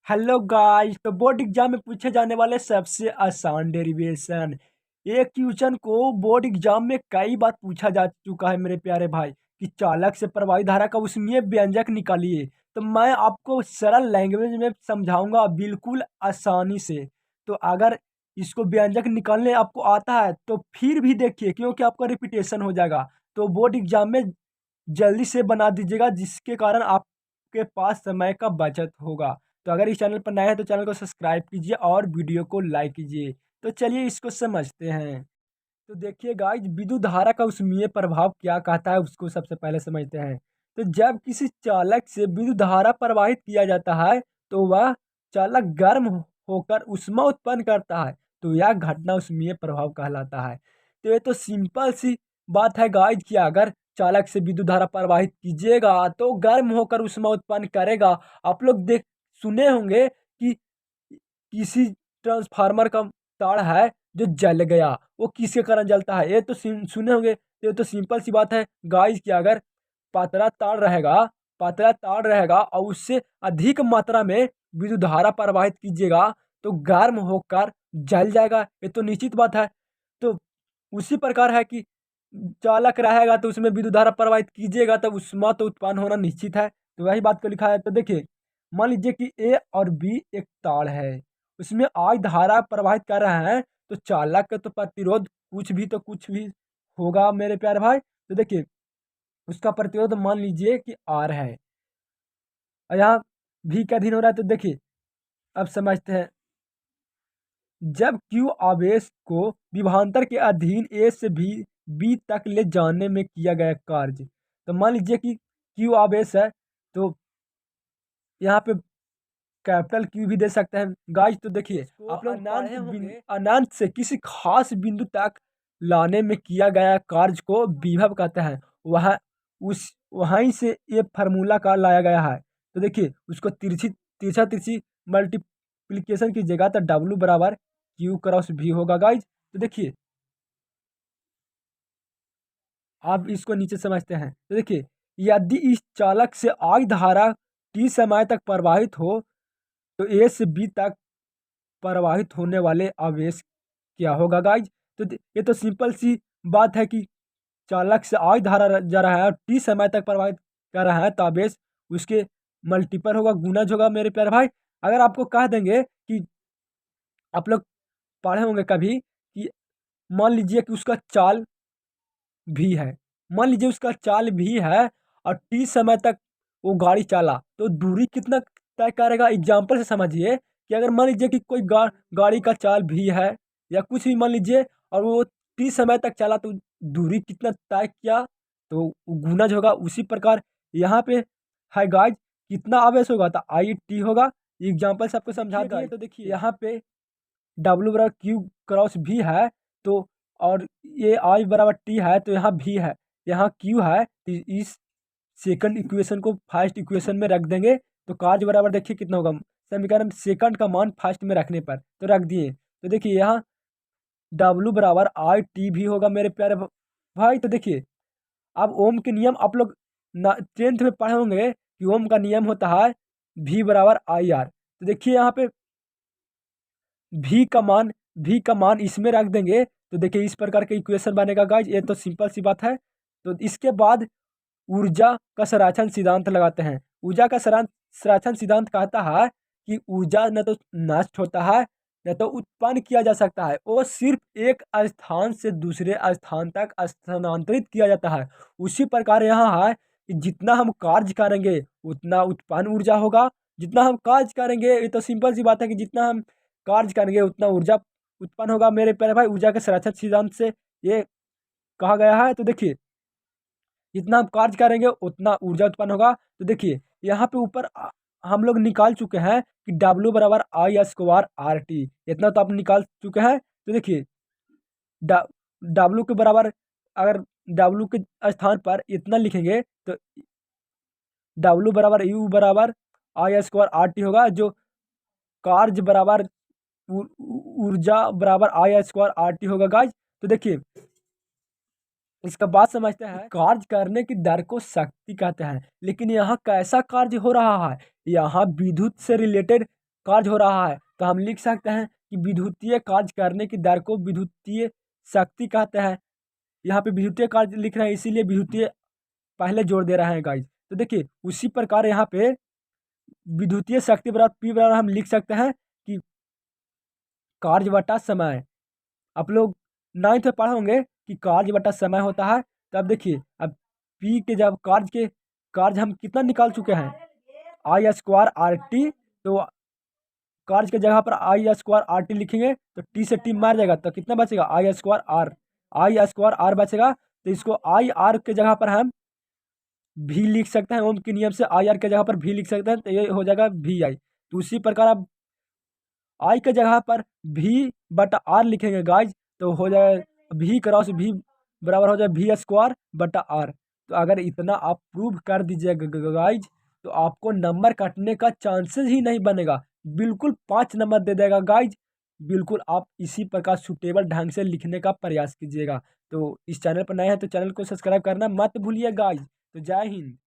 Hello guys. तो board exam में पूछे जाने वाले सबसे आसान डेरिवेशन एक क्वेश्चन को बोर्ड एग्जाम में कई बार पूछा जा चुका है मेरे प्यारे भाई कि चालक से प्रवाहित धारा का उसमें व्यंजक निकालिए। तो मैं आपको सरल लैंग्वेज में समझाऊंगा बिल्कुल आसानी से। तो अगर इसको व्यंजक निकालने आपको आता है तो फिर भी देखिए, क्योंकि आपका रिपीटेशन हो जाएगा। तो बोर्ड एग्जाम में जल्दी से बना दीजिएगा, जिसके कारण आपके पास समय का बचत होगा। तो अगर इस चैनल पर नए हैं तो चैनल को सब्सक्राइब कीजिए और वीडियो को लाइक कीजिए। तो चलिए इसको समझते हैं। तो देखिए गाइस, विद्युत धारा का उसमें प्रभाव क्या कहता है उसको सबसे पहले समझते हैं। तो जब किसी चालक से विद्युत धारा प्रवाहित किया जाता है तो वह चालक गर्म होकर ऊष्मा उत्पन्न करता है। तो यह घटना उसमें प्रभाव कहलाता है। तो ये तो सिंपल सी बात है गाइस कि अगर चालक से विद्युत धारा प्रवाहित कीजिएगा तो गर्म होकर ऊष्मा उत्पन्न करेगा। आप लोग देख सुने होंगे कि किसी ट्रांसफार्मर का तार है जो जल गया, वो किसके कारण जलता है? ये तो सुने होंगे। ये तो सिंपल सी बात है गाइस कि अगर पातला तार रहेगा पातला तार रहेगा और उससे अधिक मात्रा में विद्युत धारा प्रवाहित कीजिएगा तो गर्म होकर जल जाएगा। ये तो निश्चित बात है। तो उसी प्रकार है कि चालक रहेगा तो उसमें विद्युत धारा प्रवाहित कीजिएगा तो ऊष्मा तो उत्पन्न होना निश्चित है। तो वही बात को लिखा है। तो देखिए, मान लीजिए कि ए और बी एक तार है, उसमें आई धारा प्रवाहित कर रहा है। तो चालक का तो प्रतिरोध कुछ भी होगा मेरे प्यारे भाई। तो देखिए, उसका प्रतिरोध मान लीजिए कि आर है और यहाँ भी का अधीन हो रहा है। तो देखिए, अब समझते हैं। जब क्यू आवेश को विभवांतर के अधीन ए से भी बी तक ले जाने में किया गया कार्य, तो मान लीजिए कि क्यू आवेश है। तो यहाँ पे कैपिटल क्यू भी दे सकते हैं गाइस। तो देखिए, आप लोग अनंत से किसी खास बिंदु तक लाने में किया गया कार्य को विभव कहते हैं। वह उस वहीं से ये फार्मूला का लाया गया है। तो देखिए, उसको तिरछा तिरछी मल्टीप्लिकेशन की जगह तो डब्ल्यू बराबर क्यू क्रॉस भी होगा गाइज। तो देखिए, आप इसको नीचे समझते हैं। तो देखिए, यदि इस चालक से आई धारा टी समय तक प्रवाहित हो तो ए से बी तक प्रवाहित होने वाले आवेश क्या होगा गाइज? तो ये तो सिंपल सी बात है कि चालक से आई धारा जा रहा है और टी समय तक प्रवाहित कर रहा है तो आवेश उसके मल्टीपल होगा, गुणज होगा मेरे प्यारे भाई। अगर आपको कह देंगे कि आप लोग पढ़े होंगे कभी कि मान लीजिए कि उसका चाल भी है, मान लीजिए उसका चाल भी है और टी समय तक वो गाड़ी चला तो दूरी कितना तय करेगा? एग्जाम्पल से समझिए कि अगर मान लीजिए कि कोई गाड़ी का चाल भी है या कुछ भी मान लीजिए और वो टी समय तक चला तो दूरी कितना तय किया तो वो गुणज होगा। उसी प्रकार यहाँ पे है गाइज, कितना आवेश होगा तो आई टी होगा। एग्जाम्पल से आपको समझा दिए। तो देखिए, यहाँ पे डब्ल्यू बराबर क्यू क्रॉस भी है। तो और ये आई बराबर टी है तो यहाँ भी है, यहाँ क्यू है तो इस सेकंड इक्वेशन को फर्स्ट इक्वेशन में रख देंगे। तो कार्य बराबर देखिए कितना होगा, समीकरण सेकंड का मान फर्स्ट में रखने पर तो रख दिए। तो देखिए, यहाँ डब्ल्यू बराबर आई टी भी होगा मेरे प्यारे भाई। तो देखिए, अब ओम के नियम आप लोग टेंथ में पढ़े होंगे कि ओम का नियम होता है भी बराबर आई आर। तो देखिए, यहाँ पे भी का मान इसमें रख देंगे तो देखिए इस प्रकार के इक्वेशन बनेगा गाइज। ये तो सिंपल सी बात है। तो इसके बाद ऊर्जा का संरक्षण सिद्धांत लगाते हैं। ऊर्जा का संरक्षण सिद्धांत कहता है कि ऊर्जा न तो नष्ट होता है न तो उत्पन्न किया जा सकता है, वो सिर्फ एक स्थान से दूसरे स्थान तक स्थानांतरित किया जाता है। उसी प्रकार यहाँ है कि जितना हम कार्य करेंगे उतना उत्पन्न ऊर्जा होगा। जितना हम कार्य करेंगे, ये तो सिंपल सी बात है कि जितना हम कार्य करेंगे उतना ऊर्जा उत्पन्न होगा मेरे प्यारे भाई। ऊर्जा के संरक्षण सिद्धांत से ये कहा गया है। तो देखिए, जितना हम कार्य करेंगे उतना ऊर्जा उत्पन्न होगा। तो देखिए, यहाँ पे ऊपर हम लोग निकाल चुके हैं कि डब्ल्यू बराबर आई स्क्वायर आर टी, इतना तो आप निकाल चुके हैं। तो देखिए, डब्ल्यू के बराबर अगर डब्ल्यू के स्थान पर इतना लिखेंगे तो डब्ल्यू बराबर यू बराबर आई स्क्वायर आर टी होगा, जो कार्य बराबर ऊर्जा बराबर आई स्क्वायर आर टी होगा गाइज। तो देखिए, इसका बात समझते हैं। कार्य करने की दर को शक्ति कहते हैं, लेकिन यहाँ कैसा कार्य हो रहा है? यहाँ विद्युत से रिलेटेड कार्य हो रहा है तो हम लिख सकते हैं कि विद्युतीय कार्य करने की दर को विद्युतीय शक्ति कहते हैं। यहाँ पे विद्युतीय कार्य लिख रहे हैं इसीलिए विद्युतीय पहले जोड़ दे रहे हैं गाइज। तो देखिए उसी प्रकार यहाँ पे विद्युतीय शक्ति बराबर पी बराबर हम लिख सकते हैं कि कार्य बटा समय। आप लोग 9th में पढ़े होंगे कि कार्य बटा समय होता है। तो अब देखिए अब पी के जब कार्य हम कितना निकाल चुके हैं आई स्क्वायर आर टी। तो कार्य के जगह पर आई स्क्वायर आर टी लिखेंगे तो टी से टी मार जाएगा तो कितना बचेगा आई स्क्वायर आर बचेगा। तो इसको आई आर के जगह पर हम भी लिख सकते हैं, ओम के नियम से आई आर के जगह पर भी लिख सकते हैं तो ये हो जाएगा वी आई। तो उसी प्रकार अब आई के जगह पर भी बटा आर लिखेंगे गाइज तो हो जाएगा भी क्रॉस भी बराबर हो जाए वी स्क्वायर बटा आर। तो अगर इतना आप प्रूव कर दीजिएगा गाइज तो आपको नंबर कटने का चांसेस ही नहीं बनेगा, बिल्कुल 5 नंबर दे देगा गाइज। बिल्कुल आप इसी प्रकार सुटेबल ढंग से लिखने का प्रयास कीजिएगा। तो इस चैनल पर नए हैं तो चैनल को सब्सक्राइब करना मत भूलिए गाइज। तो जय हिंद।